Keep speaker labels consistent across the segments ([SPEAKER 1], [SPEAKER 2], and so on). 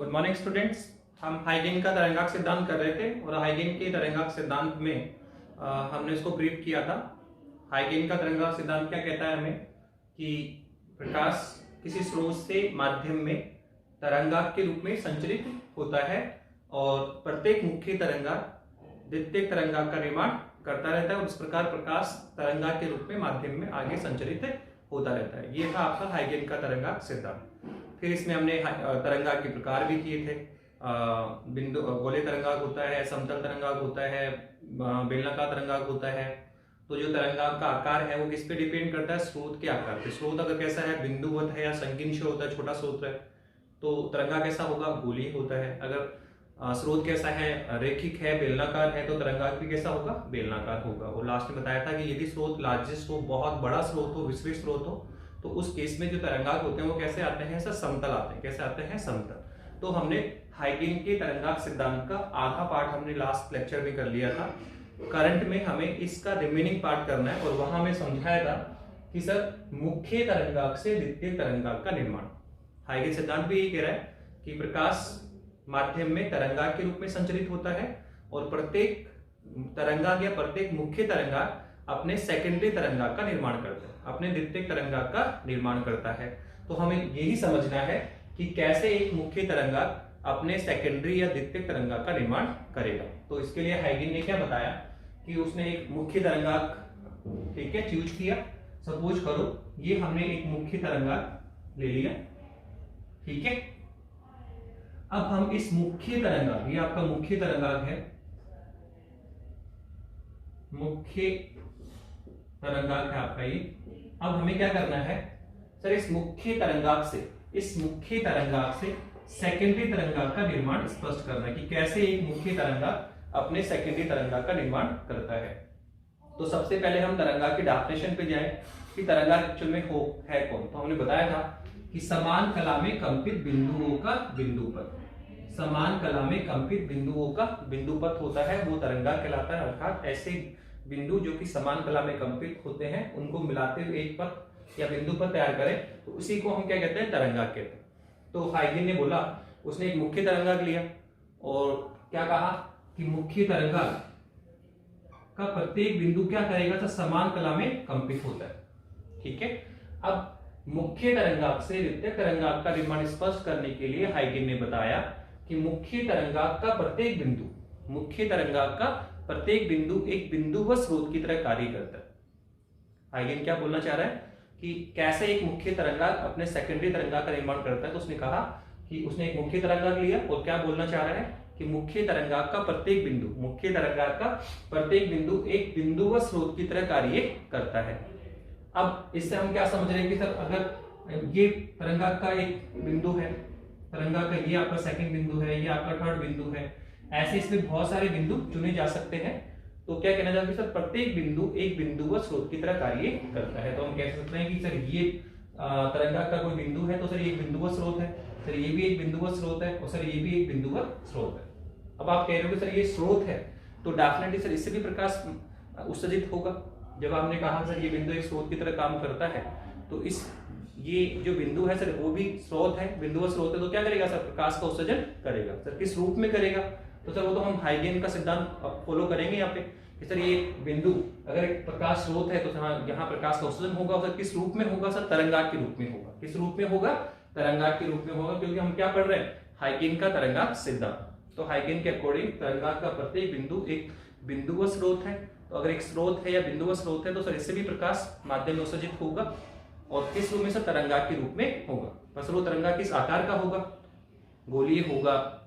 [SPEAKER 1] Good morning students. हम हाइगेन का तरंगांक सिद्धांत कर रहे थे और हाइगेन के तरंगांक सिद्धांत में हमने इसको ब्रीफ किया था। हाइगेन का तरंगांक सिद्धांत क्या कहता है हमें कि प्रकाश किसी स्रोत से माध्यम में तरंगांक के रूप में संचरित होता है और प्रत्येक मुख्य तरंगांक द्वितीयक तरंगांक का निर्माण करता रहता है और इस प्रकार प्रकाश तरंगांक के रूप में माध्यम में आगे संचरित होता रहता है। ये था आपका हाइगेन का तरंगांक सिद्धांत। फिर इसमें हमने तरंगांक के प्रकार भी किए थे। बिंदु गोले तरंगांक होता है, समतल तरंगांक होता है, बेलनाकार तरंगांक होता है। तो जो तरंगांक का आकार है वो किस पे डिपेंड करता है? स्रोत के आकार पे। स्रोत अगर कैसा है, बिंदुवत है या संकीर्ण होता है, छोटा स्रोत है, तो तरंगांक कैसा होगा? गोलीय होता है। अगर स्रोत कैसा है, रेखिक है, बेलनाकार है, तो तरंगांक भी कैसा होगा? बेलनाकार होगा। और लास्ट में बताया था कि यदि स्रोत लार्जेस्ट हो, बहुत बड़ा स्रोत हो, विस्तृत स्रोत हो, तो उस केस में जो तरंगांक होते हैं वो कैसे आते हैं? सर समतल आते हैं। कैसे आते हैं? समतल। तो हमने हाइगेन के तरंगांक सिद्धांत का आधा पार्ट हमने लास्ट लेक्चर में कर लिया था। करंट में हमें इसका रिमेनिंग पार्ट करना है और वहां में समझाया था कि सर मुख्य तरंगांक से द्वितीय तरंगांक का निर्माण। हाइगेन सिद्धांत भी यही कह रहा है कि प्रकाश माध्यम में तरंगांक के रूप में संचरित होता है और प्रत्येक तरंगांक या प्रत्येक मुख्य तरंगांक अपने सेकेंडरी तरंगांक का निर्माण करता है, अपने द्वितीयक तरंगांक का निर्माण करता है। तो हमें यही समझना है कि कैसे एक मुख्य तरंगांक अपने सेकेंडरी या द्वितीयक तरंगांक का निर्माण करेगा। तो इसके लिए हाइगेन ने क्या बताया कि उसने एक मुख्य तरंगांक, ठीक है, चूज किया। सपोज करो ये हमने एक मुख्य तरंगांक ले लिया, ठीक है। अब हम इस मुख्य तरंगांक, ये आपका मुख्य तरंगांक है, मुख्य तरंगांक है आपका ये। अब हमें क्या करना है सर? इस मुख्य तरंगांक से सेकेंडरी तरंगांक का निर्माण स्पष्ट करना है कि कैसे एक मुख्य तरंगांक अपने सेकेंडरी तरंगांक का निर्माण करता है। तो सबसे पहले हम तरंगांक की डेफिनेशन पे जाएं कि तरंगांक एक्चुअल में है कौन। तो हमने बताया था कि समान कला में कंपित बिंदुओं का बिंदुपथ, समान कला में कंपित बिंदुओं का बिंदुपथ होता है वो तरंगांक कहलाता है। अर्थात ऐसे बिंदु जो कि समान कला में कंपित होते हैं उनको मिलाते हुए एक पथ या बिंदुपथ तैयार करें तो उसी को हम क्या कहते हैं? तरंगांक कहते हैं। तो हाइगेन ने बोला, उसने एक मुख्य तरंगांक लिया और क्या कहा कि मुख्य तरंगांक का प्रत्येक बिंदु क्या करेगा? तो समान कला में कंपित होता है, ठीक है। अब मुख्य तरंगांक से द्वितीयक तरंगांक का निर्माण स्पष्ट करने के लिए हाइगेन ने बताया कि मुख्य तरंगांक का प्रत्येक बिंदु एक बिंदुवत स्रोत की तरह कार्य करता है। हाइगेन क्या बोलना चाह रहा है कि कैसे एक मुख्य तरंगांक अपने सेकेंडरी तरंगांक का निर्माण करता है। तो उसने कहा कि उसने एक मुख्य तरंगांक लिया और क्या बोलना चाह रहा है कि मुख्य तरंगांक का प्रत्येक बिंदु एक बिंदुवत स्रोत की तरह कार्य करता है। अब इससे हम क्या समझ रहे हैं कि सर अगर ये तरंगांक का एक बिंदु है, तरंगांक का ये आपका सेकंड बिंदु है, ये आपका थर्ड बिंदु है, ऐसे इसमें बहुत सारे बिंदु चुने जा सकते हैं। तो क्या कहना चाहते हैं सर? प्रत्येक बिंदु एक बिंदुवत स्रोत की तरह कार्य करता है। तो हम कह सकते हैं कि सर ये तरंगांक का कोई बिंदु है तो सर ये एक बिंदुवत स्रोत है, सर ये भी एक बिंदुवत स्रोत है और सर ये भी एक बिंदुवत स्रोत है। अब आप कह रहे हो कि सर ये स्रोत है तो डेफिनेटली सर इससे भी प्रकाश उत्सर्जित होगा। जब आपने कहा सर ये बिंदु एक स्रोत की तरह काम करता है तो ये जो बिंदु है सर वो भी स्रोत है, बिंदुवत स्रोत है, तो क्या करेगा सर? प्रकाश का उत्सर्जन करेगा। सर किस रूप में करेगा? तो सर वो तो हम हाइगेन का सिद्धांत फॉलो करेंगे यहाँ पे कि सर ये बिंदु अगर एक प्रकाश स्रोत है तो यहाँ प्रकाश का उत्सर्जन होगा। सर किस रूप में होगा? सर तरंगांक के रूप में होगा। किस रूप में होगा? तरंगांक के रूप में होगा, क्योंकि हम क्या पढ़ रहे हैं? हाइगेन का तरंगांक सिद्धांत। तो हाइगेन के अकॉर्डिंग तरंगांक का प्रत्येक बिंदु एक बिंदुवत स्रोत है। तो अगर एक स्रोत है या बिंदुवत स्रोत है तो सर इससे भी प्रकाश माध्यम में उत्सर्जित होगा और किस रूप में? सर तरंगांक के रूप में होगा। बस वो तरंगांक किस आकार का होगा? गोलीय होगा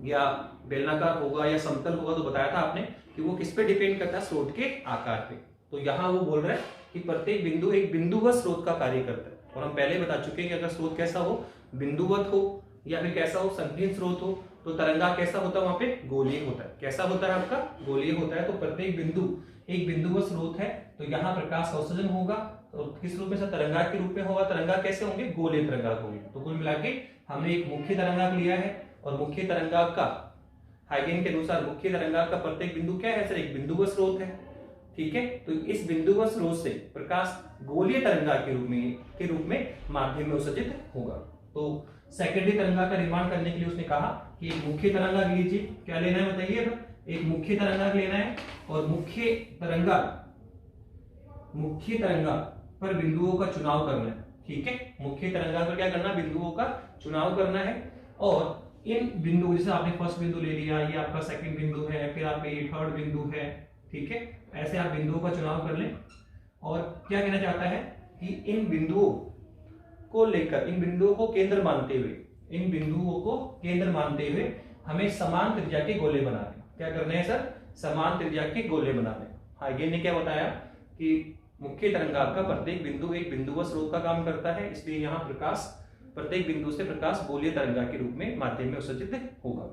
[SPEAKER 1] या बेलनाकार होगा या समतल होगा। तो बताया था आपने कि वो किस पे डिपेंड करता है? स्रोत के आकार पे। तो यहाँ वो बोल रहे हैं कि प्रत्येक बिंदु एक बिंदुवत स्रोत का कार्य करता है। और हम पहले बता चुके हैं कि अगर स्रोत कैसा हो, बिंदुवत हो या फिर कैसा हो, संकीर्ण स्रोत हो, तो तरंगांक कैसा होता है? वहां पे गोलीय होता है। कैसा होता है आपका? गोलीय होता है। तो प्रत्येक बिंदु एक बिंदुवत स्रोत है तो यहाँ प्रकाश का उत्सर्जन होगा। तो किस रूप में? सर तरंगांक के रूप में होगा। तरंगांक कैसे होंगे? गोलीय तरंगांक होंगे। तो कुल मिला के हमने एक मुख्य तरंगांक लिया है और मुख्य तरंगांक का हाइगेन के अनुसार मुख्य तरंगांक का प्रत्येक बिंदु क्या है? सर एक बिंदुवत स्रोत है, ठीक है। तो इस बिंदुवत स्रोत से प्रकाश गोलीय तरंगांक के रूप में माध्यम में उत्सर्जित होगा। तो सेकेंडरी तरंगाग का निर्माण करने के लिए उसने कहा कि एक मुख्य तरंगाग लीजिए। क्या लेना है बताइए? एक मुख्य तरंगाग लेना है और मुख्य तरंगाग पर बिंदुओं का चुनाव करना है। ठीक है, मुख्य तरंगाग पर क्या करना? बिंदुओं का चुनाव करना है। और इन बिंदु, जैसे आपने फर्स्ट बिंदु ले लिया, ये आपका सेकंड बिंदु है, फिर आपका ये थर्ड बिंदु है। ठीक है, ऐसे आप बिंदुओं का चुनाव कर लें। और क्या कहना चाहता है कि इन बिंदुओं को लेकर, इन बिंदुओं को केंद्र मानते हुए हमें समान त्रिज्या के गोले बनाने। क्या करने हैं सर? समान त्रिज्या के गोले बनाने। हाइगेन ने क्या बताया कि मुख्य तरंगाग का प्रत्येक बिंदु एक बिंदु व स्रोत का काम करता है, इसलिए यहाँ प्रकाश, प्रत्येक बिंदु से प्रकाश गोलीय तरंगाग के रूप में माध्यम में उत्सर्जित होगा।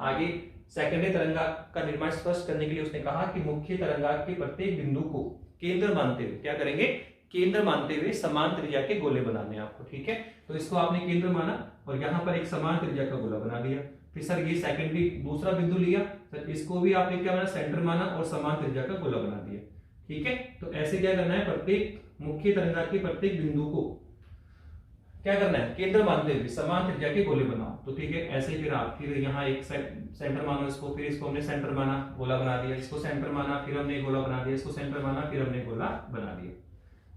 [SPEAKER 1] आगे सेकेंडरी तरंगाग का निर्माण स्पष्ट करने के लिए उसने कहा कि मुख्य तरंगाग के प्रत्येक बिंदु को केंद्र मानते हुए क्या करेंगे? केंद्र मानते हुए समान त्रिज्या के गोले बनाने हैं आपको। ठीक है, तो इसको आपने केंद्र माना और यहाँ पर एक समान त्रिज्या का गोला बना दिया। फिर सर ये सेकेंडरी दूसरा बिंदु लिया, सर इसको भी आपने क्या माना? सेंटर माना और समान त्रिज्या का गोला बना दिया। ठीक है, तो ऐसे क्या करना है? प्रत्येक मुख्य तरंगाग के प्रत्येक बिंदु को क्या करना है? केंद्र मानते हुए समान त्रिज्या के गोले बनाओ। तो ठीक है, ऐसे फिर यहाँ एक सेंटर मानो इसको, फिर इसको हमने सेंटर माना, गोला बना दिया, इसको सेंटर माना, फिर हमने गोला बना दिया, इसको सेंटर माना, फिर हमने गोला बना दिया।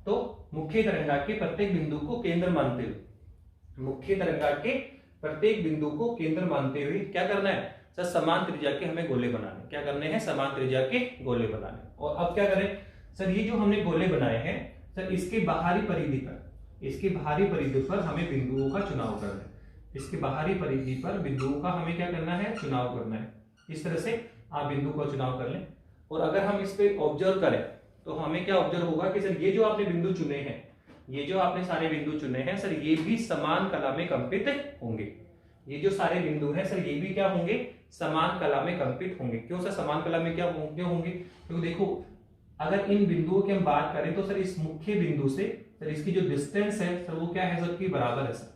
[SPEAKER 1] तो मुख्य तरंगाग के प्रत्येक बिंदु को केंद्र मानते हुए, मुख्य तरंगाग के प्रत्येक बिंदु को केंद्र मानते हुए क्या करना है? सर समान त्रिज्या के हमें गोले बनाने। क्या करने हैं? समान त्रिज्या के गोले बनाने। और अब क्या करें सर? ये जो हमने गोले बनाए हैं सर, इसके बाहरी परिधि पर हमें बिंदुओं का चुनाव करना है। इसके बाहरी परिधि पर बिंदुओं का हमें क्या करना है? चुनाव करना है। इस तरह से आप बिंदु का चुनाव कर लें। और अगर हम इस पे ऑब्जर्व करें तो हमें क्या ऑब्जर्व होगा कि सर ये जो आपने बिंदु चुने हैं, ये जो आपने सारे बिंदु चुने हैं सर, ये भी समान कला में कंपित होंगे। ये जो सारे बिंदु हैं सर, ये भी क्या होंगे? समान कला में कंपित होंगे। क्यों सर समान कला में क्यों होंगे? क्योंकि देखो, अगर इन बिंदुओं की हम बात करें तो सर इस मुख्य बिंदु से सर इसकी जो डिस्टेंस है सर, वो क्या है? सबकी बराबर है सर,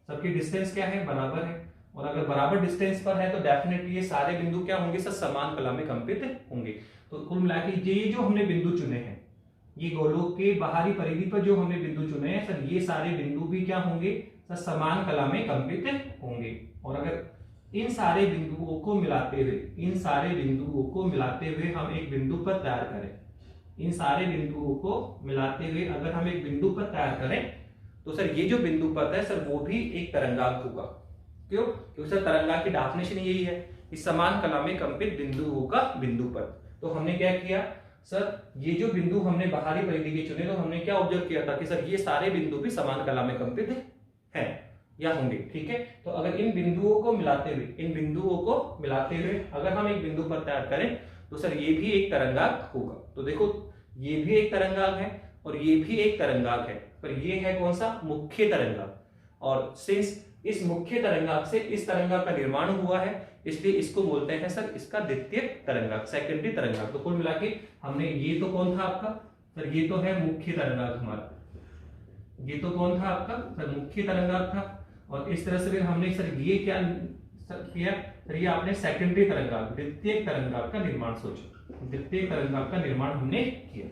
[SPEAKER 1] सबकी डिस्टेंस क्या है? बराबर है। और अगर बराबर डिस्टेंस पर है तो डेफिनेटली ये सारे बिंदु क्या होंगे सर? समान कला में कंपित होंगे। तो कुल मिला के ये जो हमने बिंदु चुने हैं, ये गोलों के बाहरी परिधि पर जो हमने बिंदु चुने हैं सर, ये सारे बिंदु भी क्या होंगे सर? समान कला में कंपित होंगे। और अगर इन सारे बिंदुओं को मिलाते हुए हम एक बिंदु पर तैयार करें, इन सारे बिंदुओं को मिलाते हुए अगर हम एक बिंदु पर तैयार करें तो सर ये जो बिंदु पद है सर, वो भी एक तरंगाग होगा। क्यों? क्योंकि सर तरंगाग की डेफिनेशन यही है कि समान कला में कंपित बिंदुओं का बिंदु पद। तो हमने क्या किया सर? ये जो बिंदु हमने बाहरी परिधि के चुने, तो हमने क्या ऑब्जर्व किया था कि सर ये सारे बिंदु भी समान कला में कंपित हैं या होंगे। ठीक है, तो अगर इन बिंदुओं को मिलाते हुए अगर हम एक बिंदु पर तैयार करें तो सर ये भी एक तरंगाग होगा। तो देखो, ये भी एक तरंगाग है और ये भी एक तरंगाग है, पर ये है कौन सा? मुख्य तरंगाग। और सिंस इस मुख्य तरंगाग से इस तरंगाग का निर्माण हुआ है, इसलिए इसको बोलते हैं सर इसका द्वितीयक तरंगाग, सेकेंडरी तरंगाग। तो कुल मिला के हमने, ये तो कौन था आपका सर? ये तो है मुख्य तरंगाग हमारा। ये तो कौन था आपका सर? मुख्य तरंगाग था। और इस तरह से फिर हमने सर ये क्या किया सर? ये आपने सेकेंडरी तरंगाग, द्वितीयक तरंगाग का निर्माण सोचा, द्वितीयक तरंगाग का निर्माण हमने किया।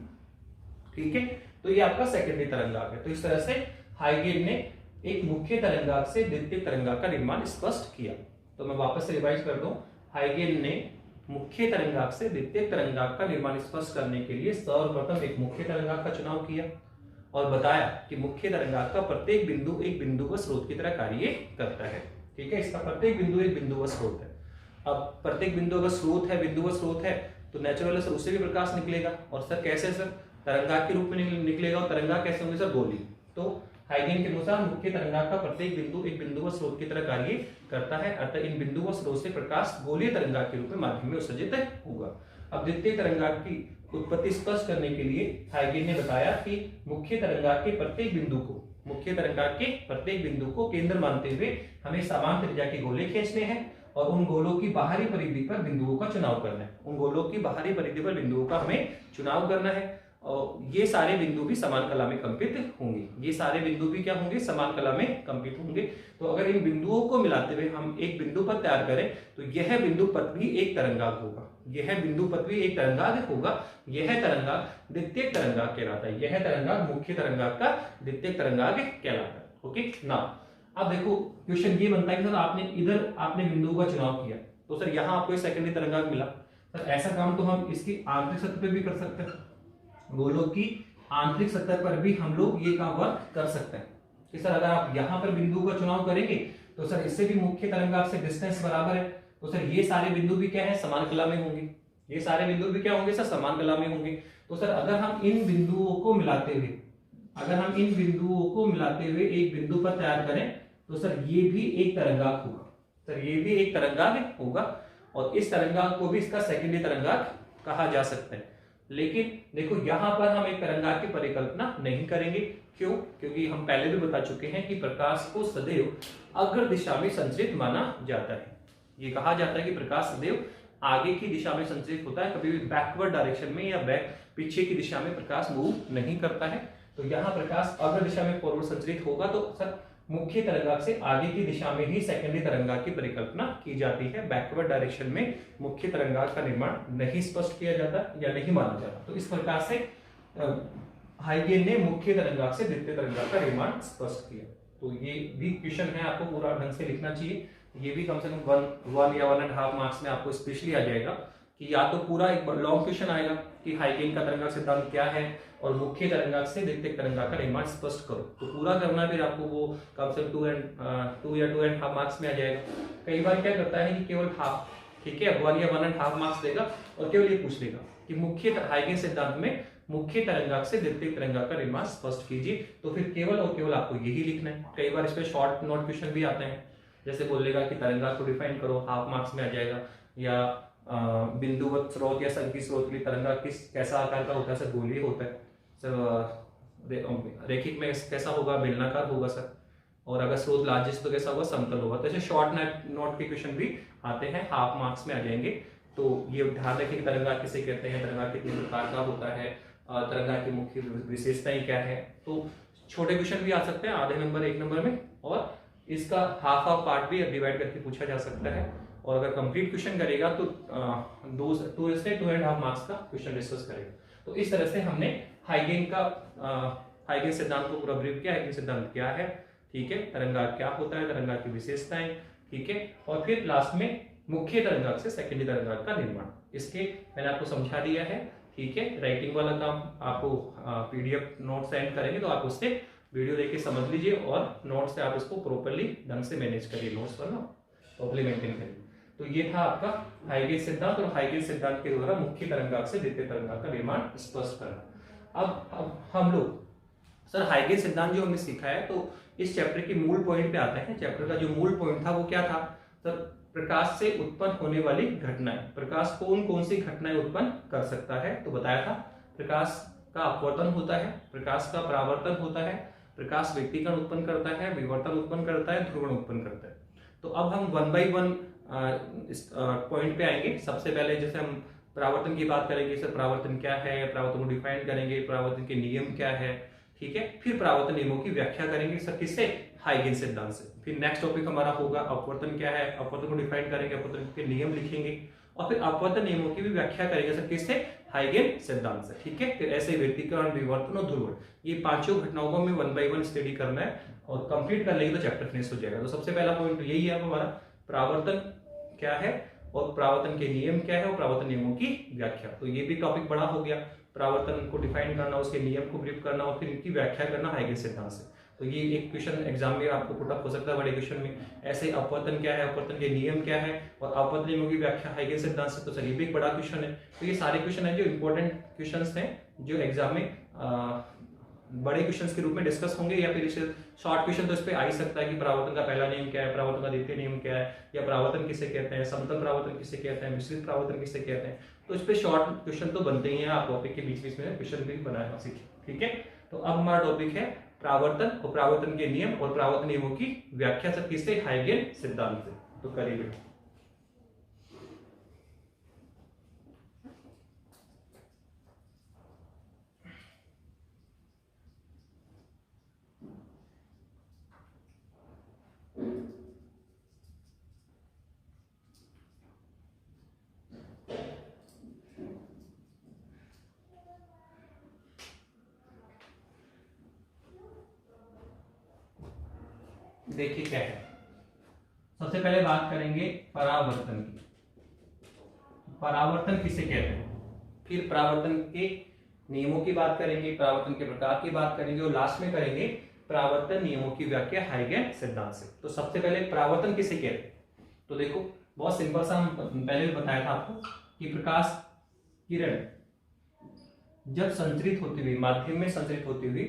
[SPEAKER 1] ठीक है, तो ये आपका सेकेंडरी तरंगाग है। तो इस तरह से हाइगेन ने एक मुख्य तरंगाग से द्वितीयक तरंगाग का निर्माण स्पष्ट किया। तो मैं वापस से रिवाइज कर दूं, हाइगेन ने मुख्य तरंगाग से द्वितीयक तरंगाग का निर्माण स्पष्ट करने के लिए सर्वप्रथम एक मुख्य तरंगाग का चुनाव किया और बताया कि मुख्य तरंगाग का प्रत्येक बिंदु एक बिंदु व स्रोत की तरह कार्य करता है। ठीक है, इसका प्रत्येक बिंदु एक बिंदु व स्रोत है। अब प्रत्येक बिंदु अगर स्रोत है, बिंदु व स्रोत है, तो नेचुरल सर उससे भी प्रकाश निकलेगा। और सर कैसे सर? तरंगाग के रूप में निकलेगा। और तरंगाग कैसे होंगे सर? गोली। तो हाइगेन के अनुसार मुख्य तरंगाग का प्रत्येक बिंदु एक बिंदु व स्रोत की तरह कार्य करता है, अतः इन बिंदु व स्रोत से प्रकाश गोलीय तरंगाग के रूप में माध्यम में उत्सर्जित होगा। अब द्वितीय तरंगाग की उत्पत्ति स्पष्ट करने के लिए हाइगेन ने बताया कि मुख्य तरंगाग के प्रत्येक बिंदु को केंद्र मानते हुए हमें समान त्रिज्या के गोले खींचने हैं और उन गोलों की बाहरी परिधि पर बिंदुओं का चुनाव करना है। उन गोलों की बाहरी परिधि पर बिंदुओं का हमें चुनाव करना है और ये सारे बिंदु भी समान कला में कंपित होंगे। ये सारे बिंदु भी क्या होंगे? समान कला में कंपित होंगे। तो अगर इन बिंदुओं को मिलाते हुए हम एक बिंदु पद तैयार करें तो यह बिंदु पद भी एक तरंगाग होगा। यह बिंदु पद भी एक तरंगाग होगा। यह तरंगाग द्वितीयक तरंगाग कहलाता है। यह तरंगाग मुख्य तरंगाग का द्वितीयक तरंगाग कहलाता है। ओके ना, अब देखो क्वेश्चन ये बनता है कि सर आपने इधर आपने बिंदु का चुनाव किया, तो सर यहाँ आपको सेकेंडरी तरंगांक मिला, सर ऐसा काम तो हम इसकी आंतरिक सतह पे भी कर सकते हैं, गोलों की आंतरिक सतह पर भी हम लोग ये काम वर्क कर सकते हैं कि सर अगर आप यहाँ पर बिंदु का चुनाव करेंगे तो सर इससे भी मुख्य तरंगांक से डिस्टेंस बराबर है, तो सर ये सारे बिंदु भी क्या है, समान कला में होंगे, ये सारे बिंदु भी क्या होंगे सर, समान कला में होंगे। तो सर अगर हम इन बिंदुओं को मिलाते हुए, अगर हम इन बिंदुओं को मिलाते हुए एक बिंदु पर तैयार करें तो सर ये भी एक तरंगांक होगा, सर ये भी एक तरंगांक होगा, और इस तरंगांक को भी इसका सेकेंडरी तरंगांक कहा जा सकता है। लेकिन देखो यहां पर हम एक तरंगांक की परिकल्पना नहीं करेंगे, क्यों? क्योंकि हम पहले भी बता चुके हैं कि प्रकाश को सदैव अग्र दिशा में संचरित माना जाता है। ये कहा जाता है कि प्रकाश सदैव आगे की दिशा में संचरित होता है, कभी भी बैकवर्ड डायरेक्शन में या पीछे की दिशा में प्रकाश मूव नहीं करता है। तो यहाँ प्रकाश अग्र दिशा में फॉरवर्ड संचरित होगा, तो सर मुख्य तरंगांक से आगे की दिशा में ही सेकेंडरी तरंगांक की परिकल्पना की जाती है, बैकवर्ड डायरेक्शन में मुख्य तरंगांक का निर्माण नहीं स्पष्ट किया जाता या नहीं माना जाता। तो इस प्रकार से हाइगेन ने मुख्य तरंगांक से द्वितीय तरंगांक का निर्माण स्पष्ट किया। तो ये भी क्वेश्चन है, आपको पूरा ढंग से लिखना चाहिए, ये भी कम से कम 1 या 1.5 मार्क्स में आपको स्पेशली आ जाएगा कि या तो पूरा एक लॉन्ग क्वेश्चन आएगा कि हाइगेन का तरंगांक सिद्धांत क्या है और मुख्य तरंगांक से द्वितीय तरंगांक का निर्माण स्पष्ट करो, तो पूरा करना फिर आपको वो कम से कम 2 या 2.5 मार्क्स में आ जाएगा। कई बार क्या करता है कि केवल हाफ, ठीक है, 1 या 1.5 मार्क्स देगा और केवल ये पूछ लेगा कि मुख्य हाइगेन सिद्धांत में मुख्य तरंगांक से द्वितीय तरंगांक का निर्माण स्पष्ट कीजिए, तो फिर केवल और केवल आपको यही लिखना है। कई बार इस पे शॉर्ट नोट क्वेश्चन भी आते हैं, जैसे बोलेगा कि तरंगांक को डिफाइन करो, हाफ मार्क्स में आ जाएगा, या बिंदुवत स्रोत या संकी स्रोत के लिए तरंगांक कैसा आकार का होता है, सर गोलीय होता है, सर रेखिक में कैसा होगा, बेलनाकार होगा सर, और अगर स्रोत लार्जेस्ट तो कैसा होगा, समतल होगा। तो ऐसे शॉर्ट नोट के क्वेश्चन भी आते हैं, हाफ मार्क्स में आ जाएंगे। तो ये ध्यान रखें कि तरंगांक किसे कहते हैं, तरंगांक कितने प्रकार का होता है, तरंगांक की मुख्य विशेषताएं क्या है। तो छोटे क्वेश्चन भी आ सकते हैं, आधे नंबर 1 नंबर में, और इसका हाफ पार्ट भी डिवाइड करके पूछा जा सकता है। और अगर कंप्लीट क्वेश्चन करेगा तो 2 से 2.5 मार्क्स का क्वेश्चन डिस्कस करेगा। तो इस तरह से हमने हाइगेन सिद्धांत को पूरा ब्रीफ किया, हाइगेन सिद्धांत क्या है, ठीक है, तरंगांक क्या होता है, तरंगांक की विशेषताएं, ठीक है, और फिर लास्ट में मुख्य तरंगांक से सेकेंडरी तरंगांक का निर्माण, इसके मैंने आपको समझा दिया है, ठीक है। राइटिंग वाला काम आपको पीडीएफ नोट सेंड करेंगे तो आप उससे वीडियो देख के समझ लीजिए और नोट से आप इसको प्रॉपर्ली ढंग से मैनेज करिए, नोट्स पर ना प्रॉपर्ली मेंटेन करिए। तो ये था आपका हाइगेन सिद्धांत, और हाइगेन सिद्धांत के द्वारा मुख्य तरंगांक से द्वितीय तरंगांक का निर्माण स्पष्ट करना। अब हम लोग सर हाइगेन सिद्धांत जो हमने सीखा है, तो इस चैप्टर के मूल पॉइंट पे आते हैं। चैप्टर का जो मूल पॉइंट था वो क्या था सर, प्रकाश से उत्पन्न होने वाली घटनाएं, प्रकाश कौन कौन सी घटनाएं उत्पन्न कर सकता है। तो बताया था प्रकाश का अपवर्तन होता है, प्रकाश का परावर्तन होता है, प्रकाश व्यतिकरण उत्पन्न करता है, विवर्तन उत्पन्न करता है, ध्रुवण उत्पन्न करता है। तो अब हम 1 बाय 1 इस पॉइंट पे आएंगे। सबसे पहले जैसे हम परावर्तन की बात करेंगे, सर परावर्तन क्या है, परावर्तन को डिफाइन करेंगे, परावर्तन के नियम क्या है, ठीक है। फिर परावर्तन नियमों की व्याख्या करेंगे सर किससे, हाइगेन सिद्धांत से। फिर नेक्स्ट टॉपिक हमारा होगा अपवर्तन क्या है, अपवर्तन को डिफाइन करेंगे, अपवर्तन के नियम लिखेंगे, और फिर अपवर्तन नियमों की भी व्याख्या करेंगे सर किससे, हाइगेन सिद्धांत से, ठीक है। फिर ऐसे व्यतिकरण, विवर्तन और ध्रुवण, ये पांचों घटनाओं को हमें 1 बाय 1 स्टडी करना है, और कंप्लीट कर लेंगे तो चैप्टर फिनिश हो जाएगा। तो सबसे पहला पॉइंट तो यही है हमारा, परावर्तन क्या है और परावर्तन के नियम क्या है और परावर्तन नियमों की व्याख्या। तो ये भी टॉपिक बड़ा हो गया, परावर्तन को डिफाइन करना, उसके नियम को ब्रीफ करना और फिर इनकी व्याख्या करना हाइगेन सिद्धांत से। तो ये एक क्वेश्चन एग्जाम में आपको पुटअप हो सकता है बड़े क्वेश्चन में, ऐसे अपवर्तन क्या है, अपवर्तन के नियम क्या है और अपवर्तन नियमों की व्याख्या हाइगेन सिद्धांत से। तो सर ये भी एक बड़ा क्वेश्चन है। तो ये सारे क्वेश्चन है जो इंपॉर्टेंट क्वेश्चन हैं, जो एग्जाम में बड़े क्वेश्चंस के रूप में डिस्कस होंगे, या फिर इसे शॉर्ट क्वेश्चन तो इस पे आ ही सकता है कि परावर्तन का पहला नियम क्या है, परावर्तन का द्वितीय नियम क्या है, या परावर्तन किसे कहते हैं, समतल परावर्तन किसे कहते हैं, मिश्रित परावर्तन किसे कहते हैं। तो इस पे शॉर्ट क्वेश्चन तो बनते ही हैं, आप टॉपिक के बीच बीच में क्वेश्चन भी बनाना सीखें, ठीक है। तो अब हमारा टॉपिक है परावर्तन और परावर्तन के नियम और परावर्तन नियमों की व्याख्या सर किससे, हाइगेन सिद्धांत से। तो करिए। देखिए क्या है। सबसे पहले बात करेंगे परावर्तन की। परावर्तन किसे कहते हैं, फिर परावर्तन के नियमों की बात करेंगे, परावर्तन के प्रकार की बात करेंगे और लास्ट में करेंगे परावर्तन नियमों की व्याख्या हाइगेन सिद्धांत से। तो सबसे पहले परावर्तन किसे कहते हैं, तो देखो बहुत सिंपल सा, हम पहले भी बताया था आपको कि प्रकाश किरण जब संचरित होती हुई, माध्यम में संचरित होती हुई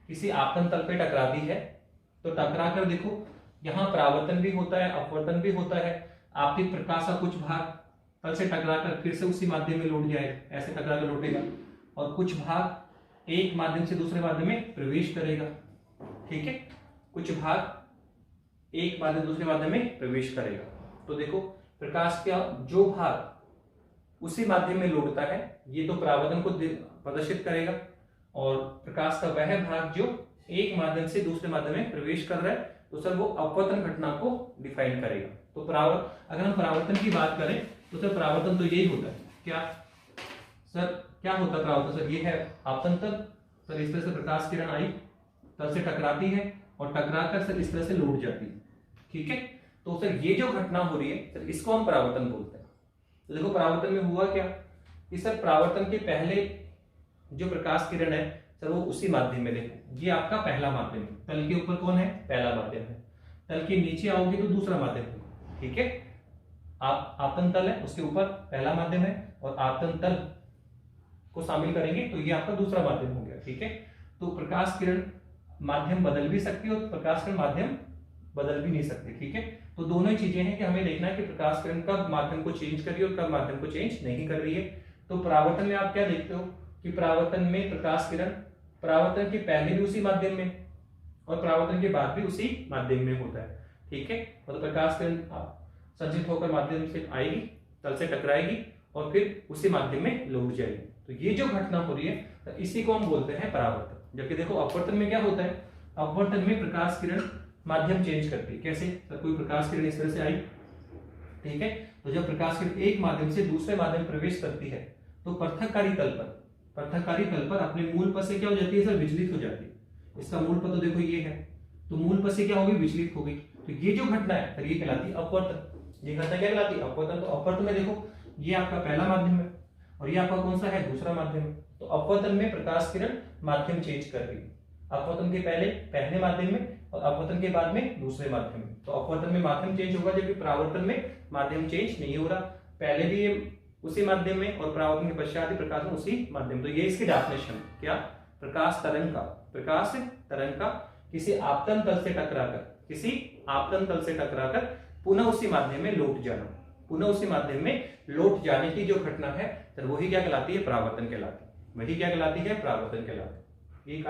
[SPEAKER 1] किसी आपतन तल पे टकराती है, तो टकरा कर देखो यहाँ परावर्तन भी होता है, अपवर्तन भी होता है। आपतित प्रकाश का कुछ भाग तल से टकराकर फिर से उसी माध्यम में लौट जाएगा, ऐसे टकरा कर लौटेगा, और कुछ भाग एक माध्यम से दूसरे माध्यम में प्रवेश करेगा। ठीक है, कुछ भाग एक माध्यम दूसरे माध्यम में प्रवेश करेगा। तो देखो प्रकाश का जो भाग उसी माध्यम में लौटता है ये तो परावर्तन को प्रदर्शित करेगा, और प्रकाश का वह भाग जो एक माध्यम से दूसरे माध्यम में प्रवेश कर रहा है तो सर वो अपवर्तन घटना को डिफाइन करेगा। तो अगर हम परावर्तन की बात करें तो सर परावर्तन तो यही होता है। क्या सर क्या होता है परावर्तन, सर ये है आपतन तल, सर इस तरह से प्रकाश किरण आई, तल से टकराती है और टकराकर सर इस तरह से लौट जाती है। ठीक है, तो सर ये जो घटना हो रही है सर इसको हम परावर्तन बोलते हैं। तो देखो परावर्तन में हुआ क्या कि सर परावर्तन के पहले जो प्रकाश किरण है सर वो उसी माध्यम में, देखो ये आपका पहला माध्यम है, तल के ऊपर कौन है, पहला माध्यम है, तल के नीचे आओगे तो दूसरा माध्यम है। ठीक है, आप आपतन तल है उसके ऊपर पहला माध्यम है, और आपतन तल को शामिल करेंगे तो ये आपका दूसरा माध्यम हो गया। ठीक है, तो प्रकाश किरण माध्यम बदल भी सकती है और प्रकाश किरण माध्यम बदल भी नहीं सकती। ठीक है, तो दोनों ही चीजें हैं कि हमें देखना है कि प्रकाश किरण कब माध्यम को चेंज कर रही है और कब माध्यम को चेंज नहीं कर रही है। तो परावर्तन में आप क्या देखते हो कि परावर्तन में प्रकाश किरण परावर्तन के पहले भी उसी माध्यम में और परावर्तन के बाद भी उसी माध्यम में होता है। ठीक है, मतलब प्रकाश किरण संचित होकर माध्यम से आएगी, तल से टकराएगी और फिर उसी माध्यम में लौट जाएगी। तो ये जो घटना हो रही है तो इसी को हम बोलते हैं परावर्तन। जबकि देखो अपवर्तन में क्या होता है, अपवर्तन में प्रकाश किरण माध्यम चेंज करती है। कैसे, तो कोई प्रकाश किरण इस तरह से आई, ठीक है, तो जब प्रकाश किरण एक माध्यम से दूसरे माध्यम में प्रवेश करती है तो पृथककारी तल पर अपने मूल पथ से क्या हो जाती है सर, विचलित हो जाती है। इसका मूल पथ तो देखो ये है, तो मूल पथ से क्या होगी, विचलित हो गई। तो ये जो घटना है सर ये कहलाती है अपवर्तन। ये घटना क्या कहलाती है, अपवर्तन। तो अपवर्तन में देखो ये आपका पहला माध्यम है और ये आपका कौन सा है, दूसरा माध्यम है। तो अपवर्तन में प्रकाश किरण माध्यम चेंज कर रही है, अपवर्तन के पहले माध्यम में और अपवर्तन के बाद में दूसरे माध्यम में। तो अपवर्तन में माध्यम चेंज होगा जबकि परावर्तन में माध्यम चेंज नहीं हो रहा, पहले भी ये उसी माध्यम में और परावर्तन के पश्चात ही प्रकाश में उसी माध्यम। तो ये इसकी डेफिनेशन क्या, प्रकाश तरंग का किसी आपतन तल से टकराकर पुनः उसी माध्यम में लौट जाना, पुनः उसी माध्यम में लौट जाने की जो घटना है तो वही क्या कहलाती है, परावर्तन कहलाती है। वही क्या कहलाती है, परावर्तन कहलाती है।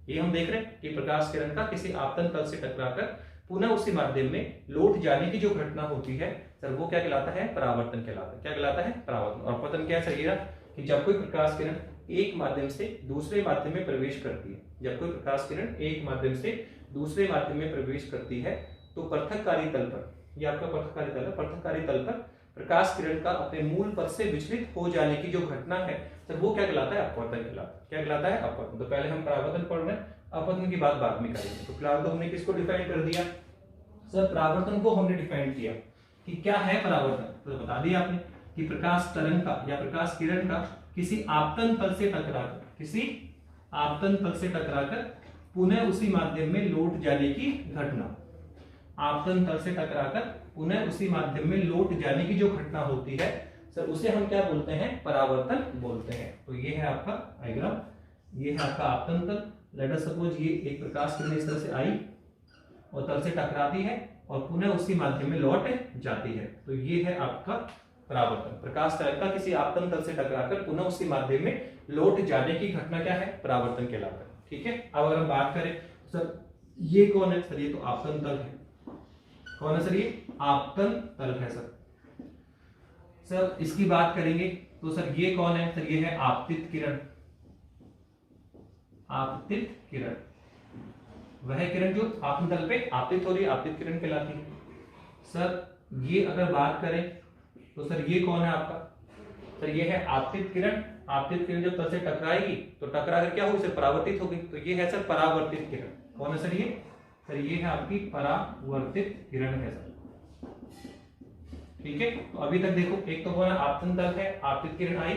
[SPEAKER 1] ये हम देख रहे हैं कि प्रकाश किरण का किसी आपतन तल से टकराकर पुनः उसी माध्यम में लौट जाने की जो घटना होती है सर वो क्या कहलाता है, परावर्तन कहलाता है। क्या कहलाता है, परावर्तन। और अपवर्तन क्या है सर, ये कि जब कोई प्रकाश किरण एक माध्यम से दूसरे माध्यम में प्रवेश करती है, जब कोई प्रकाश किरण एक माध्यम से दूसरे माध्यम में प्रवेश करती है तो पृथककारी तल पर, ये आपका पृथककारी तल है, पृथककारी तल पर प्रकाश किरण का अपने मूल पथ से विचलित हो जाने की जो घटना है सर वो क्या कहलाता है, अपवर्तन कहलाता है। क्या कहलाता है, अपवर्तन। तो पहले हम परावर्तन पढ़ रहे हैं, अपवर्तन की बात बाद में करेंगे। तो फिलहाल तो हमने किसको डिफाइन कर दिया सर, परावर्तन को हमने डिफाइन किया कि क्या है परावर्तन। तो बता दिया आपने कि प्रकाश तरंग का या प्रकाश किरण का किसी आपतन तल से टकराकर पुनः उसी माध्यम में लौट जाने की घटना, आपतन तल से टकराकर पुनः उसी माध्यम में लौट जाने की जो घटना होती है सर उसे हम क्या बोलते हैं, परावर्तन बोलते हैं। तो ये है आपका डायग्राम, ये है आपका आपतन तल। लेट अस सपोज ये एक प्रकाश किरण इस तरह से आई और तल से टकराती है और पुनः उसी माध्यम में लौट जाती है। तो ये है आपका परावर्तन। प्रकाश तरंग का किसी आपतन तल से टकराकर पुनः उसी माध्यम में लौट जाने की घटना क्या है, परावर्तन कहलाता है। ठीक है, अब अगर हम बात करें सर ये कौन है, सर ये तो आपतन तल है। कौन है सर, ये आपतन तल है सर। सर इसकी बात करेंगे तो सर ये कौन है, सर ये है आपतित किरण। आपतित किरण वह किरण जो आपतन तल पे आपतित हो रही है, आपतित किरण कहलाती है। सर ये अगर बात करें तो सर ये कौन है आपका, सर ये है आपतित किरण। आपतित किरण जब तल से टकराएगी तो टकरा कर क्या होगी सर, परावर्तित होगी। तो ये है सर परावर्तित किरण। कौन है सर ये, सर ये है आपकी परावर्तित किरण है सर। ठीक है, तो अभी तक देखो, एक तो कौन है, आपतन तल है, आपतित किरण आई,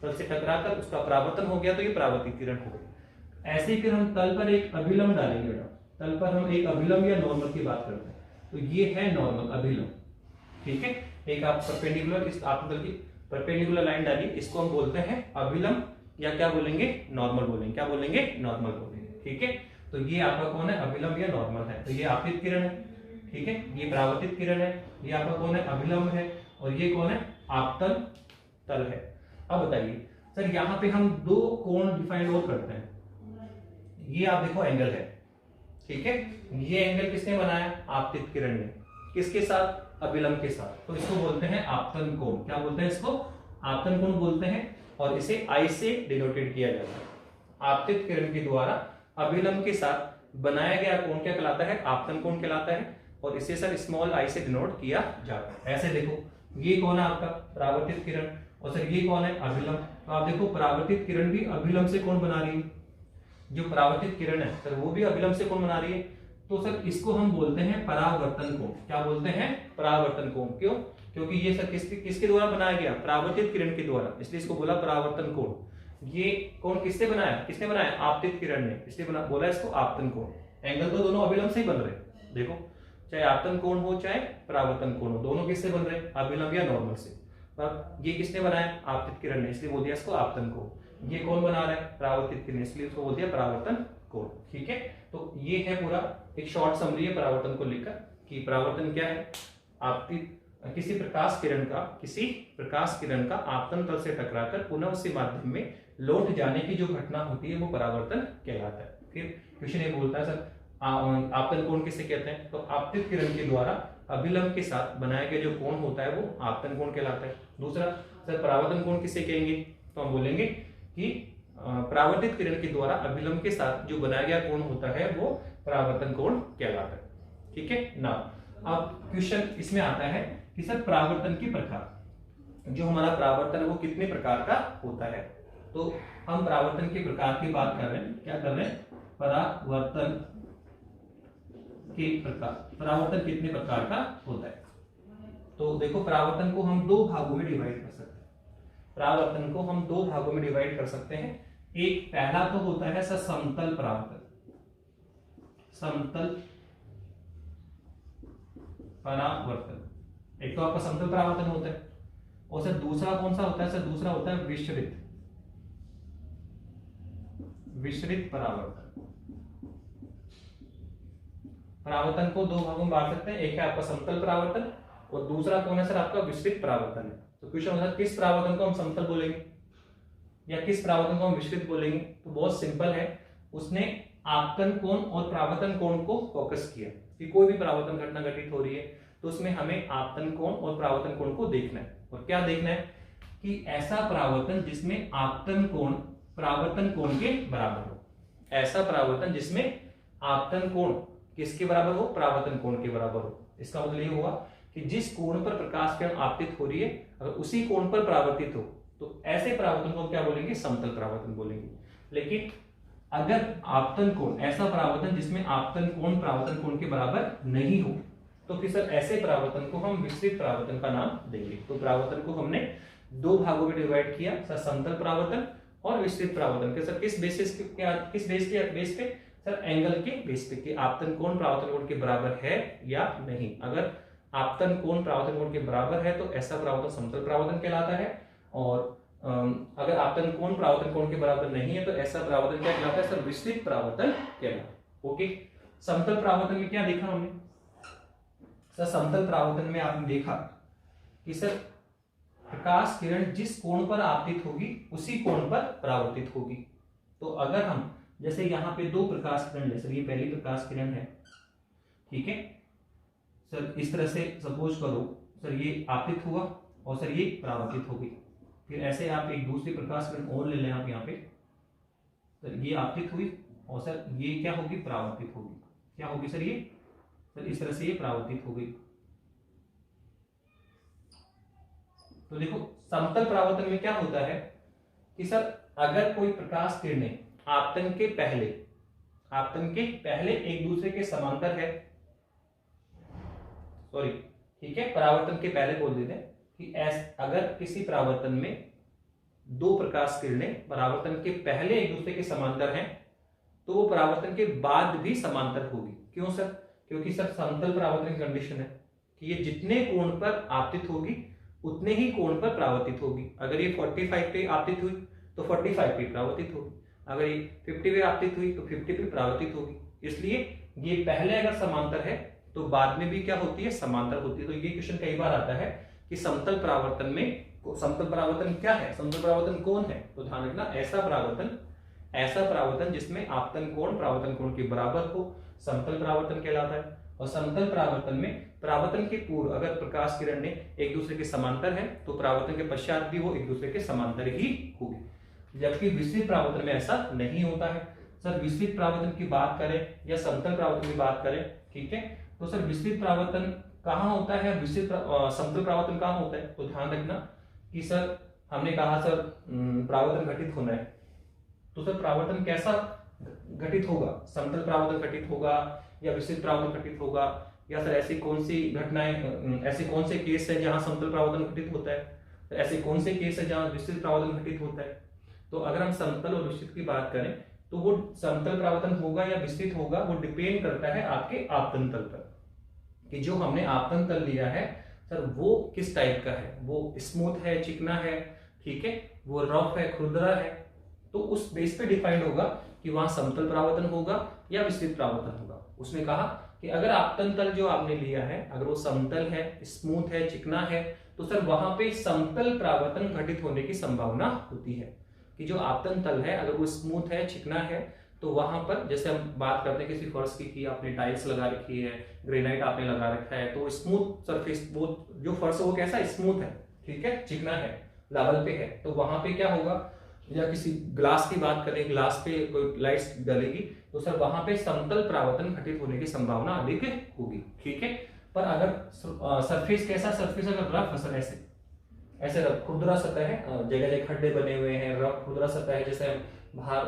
[SPEAKER 1] तल से टकराकर उसका परावर्तन हो गया, तो ये परावर्तित किरण हो गई। ऐसे ही फिर हम तल पर एक अभिलंब डालेंगे बेटा, तल पर हम एक अभिलंब या नॉर्मल की बात करते हैं, तो ये है नॉर्मल अभिलंब। ठीक है, एक आप परपेंडिकुलर, इस आपतन तल की परपेंडिकुलर लाइन डाली, इसको हम बोलते हैं अभिलंब, या क्या बोलेंगे, नॉर्मल बोलेंगे। क्या बोलेंगे, नॉर्मल बोलेंगे। ठीक है, तो ये आपका कौन है, अभिलंब या नॉर्मल है। तो ये आपतित किरण है, ठीक है, ये परावर्तित किरण है, ये आपका कौन है, अभिलंब है, और ये कौन है, आपतन तल है। अब बताइए सर, यहाँ पे हम दो कोण डिफाइन और करते हैं। ये आप देखो एंगल है, ठीक है, ये एंगल किसने बनाया, आपतित किरण ने, किसके साथ, अभिलंब के साथ, तो इसको बोलते हैं आपतन कोण। क्या बोलते हैं इसको, आपतन कोण बोलते हैं, और इसे आई से डिनोटेड किया जाता है। आपतित किरण के द्वारा अभिलंब के साथ बनाया गया कोण क्या कहलाता है, आपतन कोण कहलाता है, और इसे सर स्मॉल आई से डिनोट किया जाता है। ऐसे देखो, ये कौन है आपका परावर्तित किरण, और सर ये कौन है, अभिलंब। तो आप देखो परावर्तित किरण भी अभिलंब से कोण बना रही है, जो परावर्तित किरण है सर वो भी अभिलंब से कोण बना रही है, तो सर इसको हम बोलते हैं परावर्तन कोण। क्या बोलते हैं, परावर्तन कोण। क्यों, क्योंकि ये सर किसके द्वारा बनाया गया, परावर्तित किरण के द्वारा, इसलिए इसको बोला परावर्तन कोण। ये कोण किससे बनाया, किसने बनाया, आपतित किरण ने, इसलिए बोला इसको आपतन कोण। एंगल तो दोनों अभिलंब से ही बन रहे हैं, देखो चाहे आपतन कोण हो चाहे परावर्तन कोण हो, दोनों किससे बन रहे हैं, अभिलंब या नॉर्मल से। पर ये किसने बनाया, आपतित किरण ने, इसलिए बोल दिया इसको आपतन कोण। ये कौन बना रहा है, परावर्तित किरण, इसलिए इसको बोल दिया परावर्तन कोण। ठीक है, तो ये है पूरा एक शॉर्ट समरी है परावर्तन को लेकर, कि परावर्तन क्या है, आपतित किसी प्रकाश किरण का आपतन तल से टकराकर पुनः उसी माध्यम में लौट जाने की जो घटना होती है वो परावर्तन कहलाता है। फिर क्वेश्चन ये बोलता है सर आपतन कोण किसे कहते हैं, तो आपतित किरण के द्वारा अभिलंब के साथ बनाया गया जो कोण होता है वो आपतन कोण कहलाता है। दूसरा सर परावर्तन कोण किसे कहेंगे, तो हम बोलेंगे कि परावर्तित किरण के द्वारा अभिलंब के साथ जो बनाया गया कोण होता है वो परावर्तन कोण कहलाता है। ठीक है ना, अब क्वेश्चन इसमें आता है कि सर परावर्तन के प्रकार, जो हमारा परावर्तन है वो कितने प्रकार का होता है। तो हम परावर्तन के प्रकार की बात कर रहे हैं, क्या कर रहे हैं, परावर्तन के प्रकार, परावर्तन कितने प्रकार का होता है। तो देखो परावर्तन को हम दो भागों में डिवाइड कर सकते हैं, परावर्तन को हम दो भागों में डिवाइड कर सकते हैं। एक पहला तो होता है सर समतल परावर्तन, समतल परावर्तन, एक तो आपका समतल परावर्तन होता है, और सर दूसरा कौन सा होता है, सर दूसरा होता है विसरित परावर्तन। परावर्तन को दो भागों में बांट सकते हैं, एक है आपका समतल परावर्तन और दूसरा कौन है सर आपका विसरित परावर्तन है। तो क्वेश्चन होता है किस परावर्तन को हम समतल बोलेंगे या किस परावर्तन को हम विसरित बोलेंगे। तो बहुत सिंपल है, उसने आपतन कोण और परावर्तन कोण को फोकस किया कि कोई भी परावर्तन घटना घटित हो रही है तो उसमें हमें आपतन कोण और परावर्तन कोण को देखना है। और क्या देखना है कि ऐसा परावर्तन जिसमें आपतन कोण परावर्तन कोण के बराबर हो, ऐसा परावर्तन जिसमें आपतन कोण किसके बराबर हो, परावर्तन कोण के बराबर हो। इसका मतलब ये हुआ कि जिस कोण पर प्रकाश किरण आपतित हो रही है अगर उसी कोण पर परावर्तित हो तो ऐसे परावर्तन को क्या बोलेंगे, समतल परावर्तन बोलेंगे। लेकिन अगर आपतन कोण, ऐसा परावर्तन जिसमें आपतन कोण परावर्तन कोण के बराबर नहीं हो तो फिर सर ऐसे परावर्तन को हम विसरित परावर्तन का नाम देंगे। तो परावर्तन को हमने दो भागों में डिवाइड किया, सर समतल परावर्तन और विसरित परावर्तन के। सर किस बेस पे सर एंगल के बेस पे कि आपतन कोण परावर्तन कोण के बराबर है या नहीं। अगर आपतन कोण परावर्तन कोण के बराबर है तो ऐसा परावर्तन समतल परावर्तन कहलाता है, और अगर आपतन कोण परावर्तन कोण के बराबर नहीं है तो ऐसा परावर्तन क्या कहलाता है, सर विसरित परावर्तन कहलाता है। ओके, समतल परावर्तन में क्या देखा हमने, सर समतल परावर्तन में आपने देखा कि सर प्रकाश किरण जिस कोण पर आपतित होगी उसी कोण पर परावर्तित होगी। तो अगर हम जैसे यहाँ पे दो प्रकाश किरण ले, सर ये पहली प्रकाश किरण है, ठीक है सर, इस तरह से सपोज करो सर ये आपतित हुआ और सर ये परावर्तित हो गई। फिर ऐसे आप एक दूसरी प्रकाश किरण और ले लें आप यहाँ पे, सर ये आपतित हुई और सर ये क्या होगी, परावर्तित होगी। क्या होगी सर, ये सर इस तरह से ये परावर्तित हो गई। तो देखो समतल परावर्तन में क्या होता है कि सर अगर कोई प्रकाश किरणें आपतन के पहले आपतन के पहले एक दूसरे के समांतर है, सॉरी ठीक है, परावर्तन के पहले बोल देते हैं कि अगर किसी परावर्तन में दो प्रकाश किरणें परावर्तन के पहले एक दूसरे के समांतर हैं तो वो परावर्तन के बाद भी समांतर होगी। क्यों सर? क्योंकि सर समतल परावर्तन की कंडीशन है कि ये जितने कोण पर आपतित होगी उतने ही कोण पर परावर्तित होगी। अगर ये 45 पे आपतित हुई तो 45 पे परावर्तित होगी, अगर ये 50 पे आपतित हुई तो 50 पे परावर्तित होगी। इसलिए ये पहले अगर समांतर है तो बाद में भी क्या होती है? समांतर होती है। तो ये क्वेश्चन कई बार आता है कि समतल परावर्तन में, समतल परावर्तन क्या है, समतल परावर्तन कौन है? तो ध्यान रखना, ऐसा परावर्तन जिसमें आपतन कोण परावर्तन कोण के बराबर हो समतल परावर्तन कहलाता है। और समतल परावर्तन में परावर्तन के पूर्व अगर प्रकाश किरण ने एक दूसरे के समांतर है तो परावर्तन के पश्चात भी वो एक दूसरे के समांतर ही होगी। जबकि विस्तृत परावर्तन में ऐसा नहीं होता है। सर विस्तृत परावर्तन की बात करें या समतल परावर्तन की बात करें, ठीक है, तो सर विस्तृत परावर्तन कहाँ होता है, विस्तृत समतल परावर्तन कहाँ होता है? तो ध्यान रखना कि सर हमने कहा सर परावर्तन घटित होना है, तो सर परावर्तन कैसा घटित होगा? समतल परावर्तन घटित होगा या विस्तृत परावर्तन घटित होगा, या सर ऐसी कौन सी घटनाएं, ऐसे कौन से केस है जहां समतल परावर्तन घटित होता है, तो ऐसे कौन से केस है जहां विस्तृत परावर्तन घटित होता है? तो अगर हम समतल और विस्तृत की बात करें तो वो समतल परावर्तन होगा या विस्तृत होगा वो डिपेंड करता है आपके आपतन तल पर, कि जो हमने आपतन तल लिया है सर वो किस टाइप का है, वो स्मूथ है, चिकना है, ठीक है, वो रफ है, खुरदरा है। तो उस बेस पे डिफाइंड होगा कि वहां समतल परावर्तन होगा या विस्तृत परावर्तन होगा। उसने कहा कि अगर आपतन तल जो आपने लिया है अगर वो समतल है, स्मूथ है, चिकना है, तो सर वहां पे समतल परावर्तन घटित होने की संभावना होती है। कि जो आपतन तल है अगर वो स्मूथ है, चिकना है, तो वहां पर जैसे हम बात करते हैं किसी फर्श की आपने टाइल्स लगा रखी है, ग्रेनाइट आपने लगा रखा है, तो स्मूथ सरफेस, वो जो फर्श है वो कैसा स्मूथ है, ठीक है, चिकना है, लेवल पे है, तो वहां पे क्या होगा? या किसी ग्लास की बात करें, ग्लास पे कोई लाइट्स डलेगी तो सर वहां पे समतल परावर्तन घटित होने की संभावना अधिक होगी, ठीक है। पर अगर सरफेस कैसा, सरफेस अगर रफ है, ऐसे रफ खुरदरा सतह है, जगह जगह खड्डे बने हुए हैं, रफ खुरदरा सतह है, जैसे हम बाहर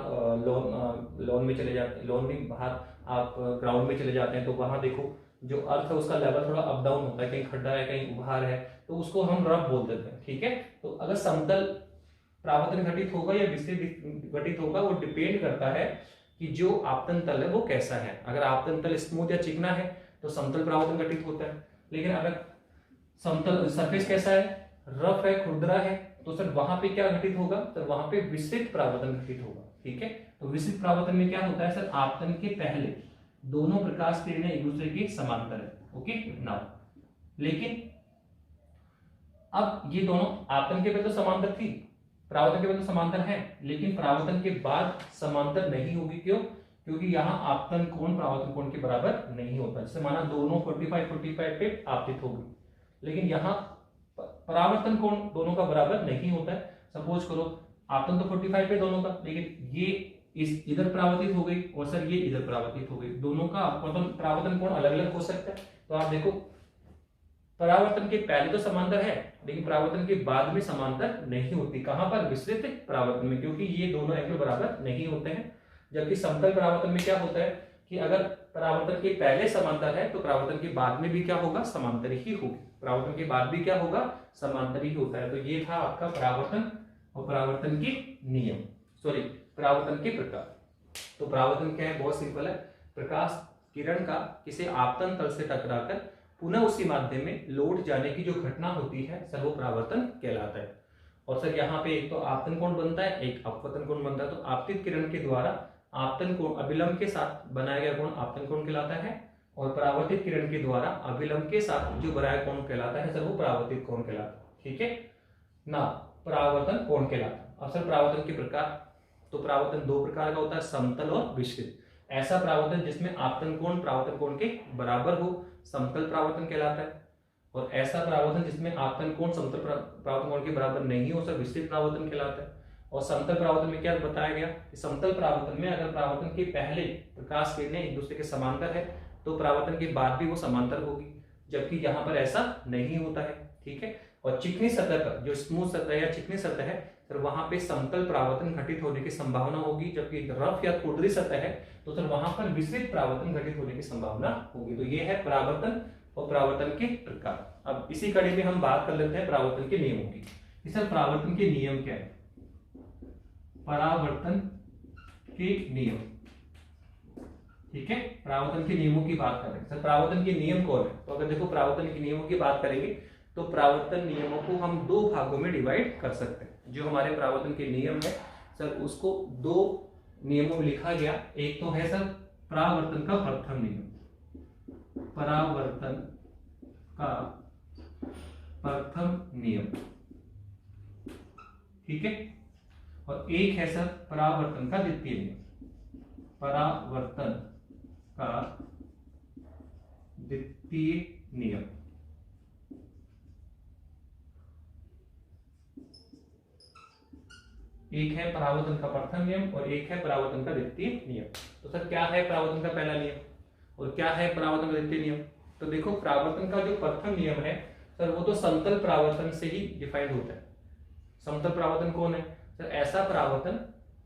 [SPEAKER 1] लॉन में चले जाते हैं, लॉन में बाहर आप ग्राउंड में चले जाते हैं तो वहां देखो जो अर्थ है उसका लेवल थोड़ा अप डाउन होता है, कहीं खड्डा है कहीं उभार है, तो उसको हम रफ बोल देते हैं, ठीक है। तो अगर समतल परावर्तन घटित होगा या विस्तृत घटित होगा वो डिपेंड करता है कि जो आपतन तल है वो कैसा है। अगर आपतन तल स्मूथ या चिकना है तो समतल परावर्तन घटित होता है, लेकिन अगर समतल सरफेस कैसा है, रफ है, खुरदरा है, तो सर वहां पे क्या घटित होगा? तो वहां पे विस्तृत परावर्तन घटित होगा, ठीक है। तो विस्तृत परावर्तन में क्या होता है सर? आपतन के पहले दोनों प्रकाश किरणें एक दूसरे के समांतर है, ओके नाउ। लेकिन अब ये दोनों आपतन के पहले तो समांतर थी, परावर्तन के बाद तो समांतर है, लेकिन परावर्तन के बाद समांतर नहीं होगी। क्यों? क्योंकि यहाँ आपतन कोण परावर्तन कोण के बराबर नहीं होता। जैसे माना दोनों 45 पे आपतित होगी, लेकिन यहाँ परावर्तन कोण दोनों का बराबर नहीं होता है। सपोज करो आपतन तो 45 पे दोनों का, लेकिन ये इस इधर परावर्तित हो गई और सर ये इधर परावर्तित हो गई, दोनों का परावर्तन कोण अलग अलग हो सकता है। तो आप देखो परावर्तन के पहले तो समांतर है, लेकिन परावर्तन के बाद में समांतर नहीं होती। कहां पर? विस्तृत परावर्तन में, क्योंकि ये दोनों एंगल बराबर नहीं होते हैं। जबकि समतल परावर्तन में क्या होता है कि अगर परावर्तन के पहले समांतर है तो परावर्तन के बाद में भी क्या होगा? समांतर ही होगी। परावर्तन के बाद भी क्या होगा? समांतर ही होता है। तो ये था आपका परावर्तन और परावर्तन के नियम, सॉरी परावर्तन के प्रकार। तो परावर्तन क्या है? बहुत सिंपल है, प्रकाश किरण का किसी आपतन तल से टकराकर पुनः उसी माध्यम में लौट जाने की जो घटना होती है सर वो परावर्तन कहलाता है। और सर यहाँ पे एक तो आपतन कोण बनता है, एक अपवर्तन कोण बनता है। तो आपतित किरण के द्वारा आपतन कोण अभिलंब के साथ बनाया गया कोण आपतन कोण कहलाता है, और परावर्तित किरण के द्वारा अभिलंब के साथ जो बनाया कोण कहलाता है सर वो परावर्तित कोण कहलाता है, ठीक है ना, परावर्तन कोण कहलाता है। अब सर परावर्तन के प्रकार, तो परावर्तन दो प्रकार का होता है, समतल और विस्तृत। ऐसा परावर्तन जिसमें आपतन कोण परावर्तन कोण के बराबर हो समतल परावर्तन कहलाता है, और ऐसा परावर्तन जिसमें आपतन कोण समतल परावर्तन कोण के बराबर नहीं हो सर विस्तृत परावर्तन कहलाता है। और समतल परावर्तन में क्या बताया गया कि समतल परावर्तन में अगर परावर्तन के पहले प्रकाश किरणें एक दूसरे के समांतर है तो परावर्तन के बाद भी वो समांतर होगी, जबकि यहाँ पर ऐसा नहीं होता है, ठीक है। और चिकनी सतह पर, जो स्मूथ सतह या चिकनी सतह है, सर वहां पे समतल परावर्तन घटित होने की संभावना होगी, जबकि रफ या खुरदरी सतह है तो सर वहां पर विस्तृत परावर्तन घटित होने की संभावना होगी। तो ये है परावर्तन और परावर्तन के प्रकार। अब इसी कड़ी में हम बात कर लेते हैं परावर्तन के नियमों की। सर परावर्तन के नियम क्या है? परावर्तन के नियम, ठीक है, परावर्तन के नियमों की बात कर रहे हैं। सर परावर्तन के नियम कौन है? तो अगर देखो परावर्तन के नियमों की बात करेंगे तो परावर्तन नियमों को हम दो भागों में डिवाइड कर सकते हैं। जो हमारे परावर्तन के नियम है सर उसको दो नियमों में लिखा गया। एक तो है सर परावर्तन का प्रथम नियम, परावर्तन का प्रथम नियम, ठीक है, और एक है सर परावर्तन का द्वितीय नियम, परावर्तन का द्वितीय नियम। एक है परावर्तन का प्रथम नियम और एक है परावर्तन का द्वितीय नियम। तो सर क्या है परावर्तन का पहला नियम और क्या है परावर्तन का द्वितीय नियम? तो देखो परावर्तन का जो प्रथम नियम है सर वो तो समतल परावर्तन से ही डिफाइंड होता है। समतल परावर्तन कौन है? सर ऐसा परावर्तन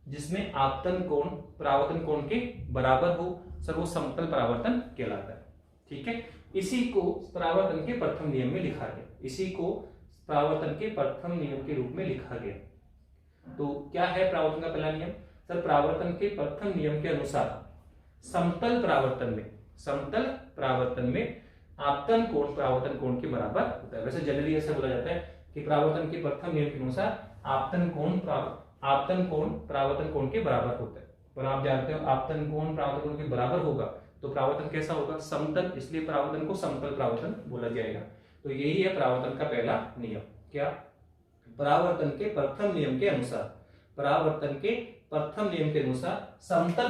[SPEAKER 1] जिसमें आपतन कोण परावर्तन कोण के बराबर हो, सर वो समतल परावर्तन कहलाता है, ठीक है। इसी को परावर्तन के प्रथम नियम में लिखा गया, इसी को परावर्तन के प्रथम नियम के रूप में लिखा गया। तो क्या है परावर्तन का पहला नियम? सर परावर्तन के प्रथम नियम के अनुसार समतल परावर्तन में आपतन कोण परावर्तन कोण के बराबर होता है। वैसे जनरली ऐसा बोला जाता है कि परावर्तन के प्रथम नियम के अनुसार आपतन कोण परावर्तन कोण के बराबर होता है। पर आप जानते हो आपतन कोण परावर्तन कोण के बराबर होगा तो परावर्तन कैसा होगा? समतल, इसलिए परावर्तन को समतल परावर्तन बोला जाएगा। तो यही है परावर्तन का पहला नियम। क्या? परावर्तन के प्रथम नियम के अनुसार, परावर्तन के प्रथम नियम के अनुसार समतल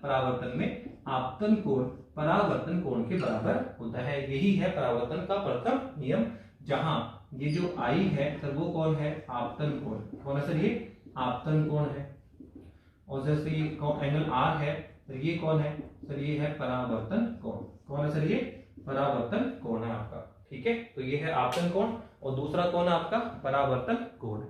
[SPEAKER 1] परावर्तन में आपतन कोण परावर्तन कोण के बराबर होता है। यही है परावर्तन का प्रथम नियम, जहां ये जो आई है सर वो कौन है? आपतन कोण। कौन है सर? ये आपतन कोण है। और जैसे ये एंगल आर है सर ये कौन है? सर ये है परावर्तन कोण। कौन है सर? ये परावर्तन कोण है आपका, ठीक है। तो ये है आपतन कोण और दूसरा कौन है आपका? परावर्तन कोण,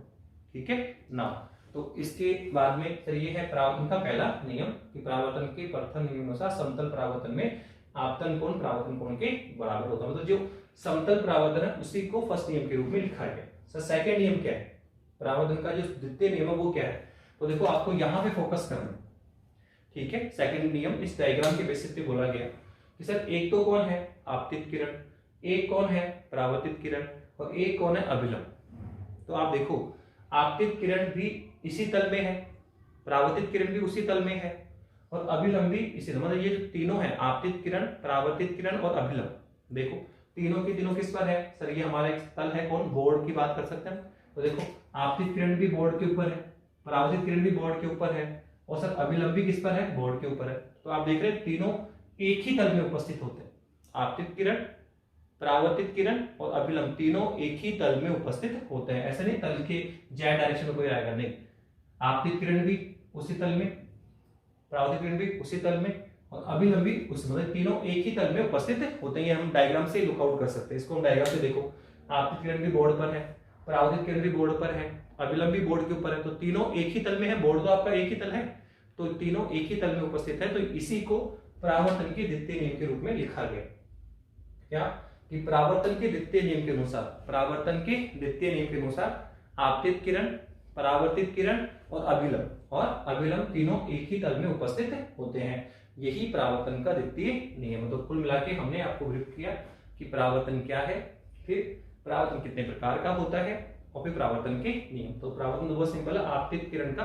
[SPEAKER 1] ठीक है ना। तो इसके बाद में सर ये है परावर्तन का पहला नियम कि परावर्तन के प्रथम नियम अनुसार समतल परावर्तन में आपतन कोण परावर्तन कोण के बराबर होता है। मतलब जो समतल परावर्तन है उसी को फर्स्ट नियम के रूप में लिखा गया। सर सेकंड नियम क्या है? परावर्तन का जो द्वितीय नियम है वो क्या है? तो देखो आपको यहाँ पे फोकस करना है, ठीक है। सेकंड नियम इस डायग्राम के बेसिस पे बोला गया कि सर एक तो कौन है? आपतित किरण, एक कौन है? परावर्तित किरण और एक कौन है? अभिलंब। तो आप देखो आपतित किरण भी इसी तल में है, परावर्तित किरण भी उसी तल में है और अभिलंब भी इसी, मतलब ये तीनों है, आपतित किरण, परावर्तित किरण और अभिलंब। देखो तीनों की तीनों किस पर है? सर ये हमारा एक तल है, कौन? बोर्ड की बात कर सकते हैं। तो देखो आपतित किरण भी बोर्ड के ऊपर है, परावर्तित किरण भी बोर्ड के ऊपर है और सर अभिलंब भी किस पर है? बोर्ड के ऊपर है। तो आप देख रहे हैं तीनों एक ही तल में उपस्थित होते हैं। आपतित किरण, परावर्तित किरण और अभिलंब तीनों एक ही तल में उपस्थित होते हैं। ऐसा नहीं तल के जेड डायरेक्शन में कोई आएगा, नहीं। आपतित किरण भी उसी तल में, परावर्तित किरण भी उसी तल में और अभिलंब भी उसी, मतलब तीनों एक ही तल में उपस्थित होते हैं। हम डायग्राम से लुकआउट कर सकते हैं इसको। हम डायग्राम से देखो आपतित किरण भी बोर्ड पर है, परावर्तित किरण भी बोर्ड पर है, अभिलंब भी बोर्ड के ऊपर है। तो तीनों एक ही तल में है, बोर्ड तो आपका एक ही तल है, तो तीनों एक ही तल में उपस्थित है। तो इसी को परावर्तन के द्वितीय नियम के रूप में लिखा गया। क्या? कि परावर्तन के द्वितीय नियम के अनुसार, परावर्तन के द्वितीय नियम के अनुसार आपतित किरण, परावर्तित किरण और अभिलंब तीनों एक ही तल में उपस्थित होते हैं। यही परावर्तन का द्वितीय नियम। तो कुल मिला के हमने आपको ब्रीफ किया कि परावर्तन क्या है, फिर परावर्तन कितने प्रकार का होता है और फिर परावर्तन के नियम। तो परावर्तन तो बहुत सिंपल है, आपतित किरण का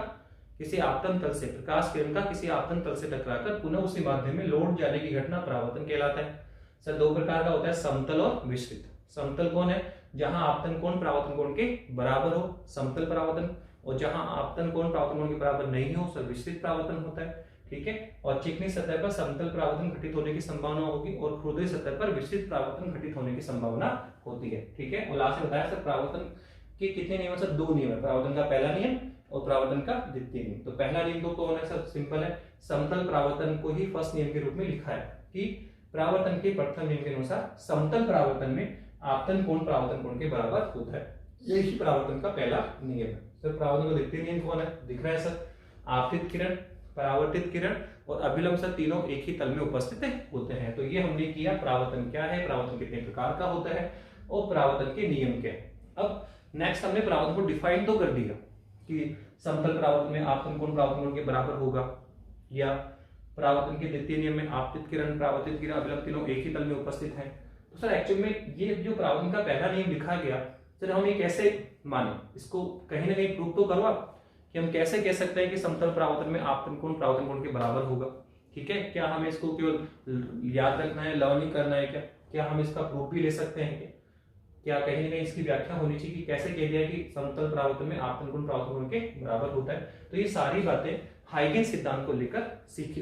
[SPEAKER 1] किसी आपतन तल से, प्रकाश किरण का किसी आपतन तल से टकराकर पुनः उसी माध्यम में लौट जाने की घटना परावर्तन कहलाता है। सर दो प्रकार का होता है, समतल और विस्तृत। समतल कौन है? जहां आपतन कोण परावर्तन कोण के बराबर हो, समतल परावर्तन, और जहां आपतन कोण परावर्तन कोण के बराबर नहीं हो सर विस्तृत परावर्तन होता है, ठीक है। और चिकनी सतह पर समतल परावर्तन घटित होने की संभावना होगी और खुरदरी सतह पर विस्तृत परावर्तन घटित होने की संभावना होती है, ठीक है। और लास्ट में बताया सर परावर्तन के कितने नियम? सर दो नियम है, परावर्तन का पहला नियम और परावर्तन का द्वितीय नियम। तो पहला नियम तो कौन है? सर सिंपल है, समतल परावर्तन को ही फर्स्ट नियम के रूप में लिखा है कि परावर्तन के प्रथम नियम के अनुसार समतल परावर्तन में आपतन कोण परावर्तन कोण के बराबर होता है। यही परावर्तन का पहला नियम है। सर परावर्तन का द्वितीय नियम कौन है, दिख रहा है सर, आपतित किरण, परावर्तित किरण और अभिलंब सर तीनों एक ही तल में उपस्थित होते हैं। तो ये हमने किया परावर्तन क्या है, परावर्तन कितने प्रकार का होता है और परावर्तन के नियम क्या है। अब नेक्स्ट हमने परावर्तन को डिफाइन तो कर दिया कि समतल परावर्तन में आपतन कोण परावर्तन कोण के बराबर होगा, या परावर्तन के द्वितीय नियम में आपतित किरण, परावर्तित किरण, अभिलंब तीनों एक ही तल में उपस्थित हैं। तो सर एक्चुअल में ये जो परावर्तन का पहला नियम लिखा गया, सर हम ये कैसे माने, इसको कहीं ना कहीं प्रूव तो करो आप कि हम कैसे कह सकते हैं कि समतल परावर्तन में आपतन कोण परावर्तन कोण के बराबर होगा। ठीक है, क्या हमें इसको केवल याद रखना है, लर्न करना है, क्या हम इसका प्रूफ भी ले सकते हैं, क्या कहीं ना कहीं इसकी व्याख्या होनी चाहिए कि कैसे कह दिया कि समतल परावर्तन में आपतन कोण परावर्तन कोण के बराबर होता है। तो ये सारी बातें हाइगेन्स सिद्धांत को लेकर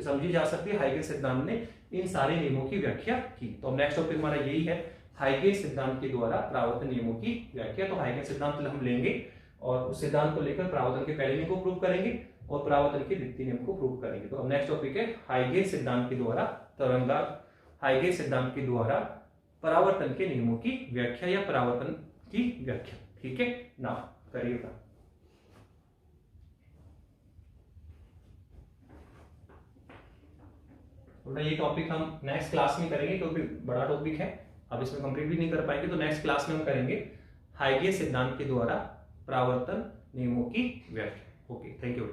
[SPEAKER 1] समझी जा सकती है। हाइगेन्स सिद्धांत ने इन सारे नियमों की व्याख्या की। तो नेक्स्ट टॉपिक हमारा यही है, हाइगेन्स सिद्धांत के द्वारा परावर्तन नियमों की व्याख्या। तो हाइगेन्स सिद्धांत हम लेंगे और उस सिद्धांत को लेकर परावर्तन के पहले नियम को प्रूव करेंगे और परावर्तन के द्वितीय नियम को प्रूव करेंगे। तो नेक्स्ट टॉपिक है हाइगेन्स सिद्धांत के द्वारा हाइगेन्स सिद्धांत के द्वारा परावर्तन के नियमों की व्याख्या या परावर्तन की व्याख्या। ठीक है ना, करिएगा। थोड़ा ये टॉपिक हम नेक्स्ट क्लास में करेंगे क्योंकि बड़ा टॉपिक है, अब इसमें कंप्लीट भी नहीं कर पाएंगे। तो नेक्स्ट क्लास में हम करेंगे हाइगेन्स सिद्धांत के द्वारा परावर्तन नियमों की व्याख्या। Okay, thank you.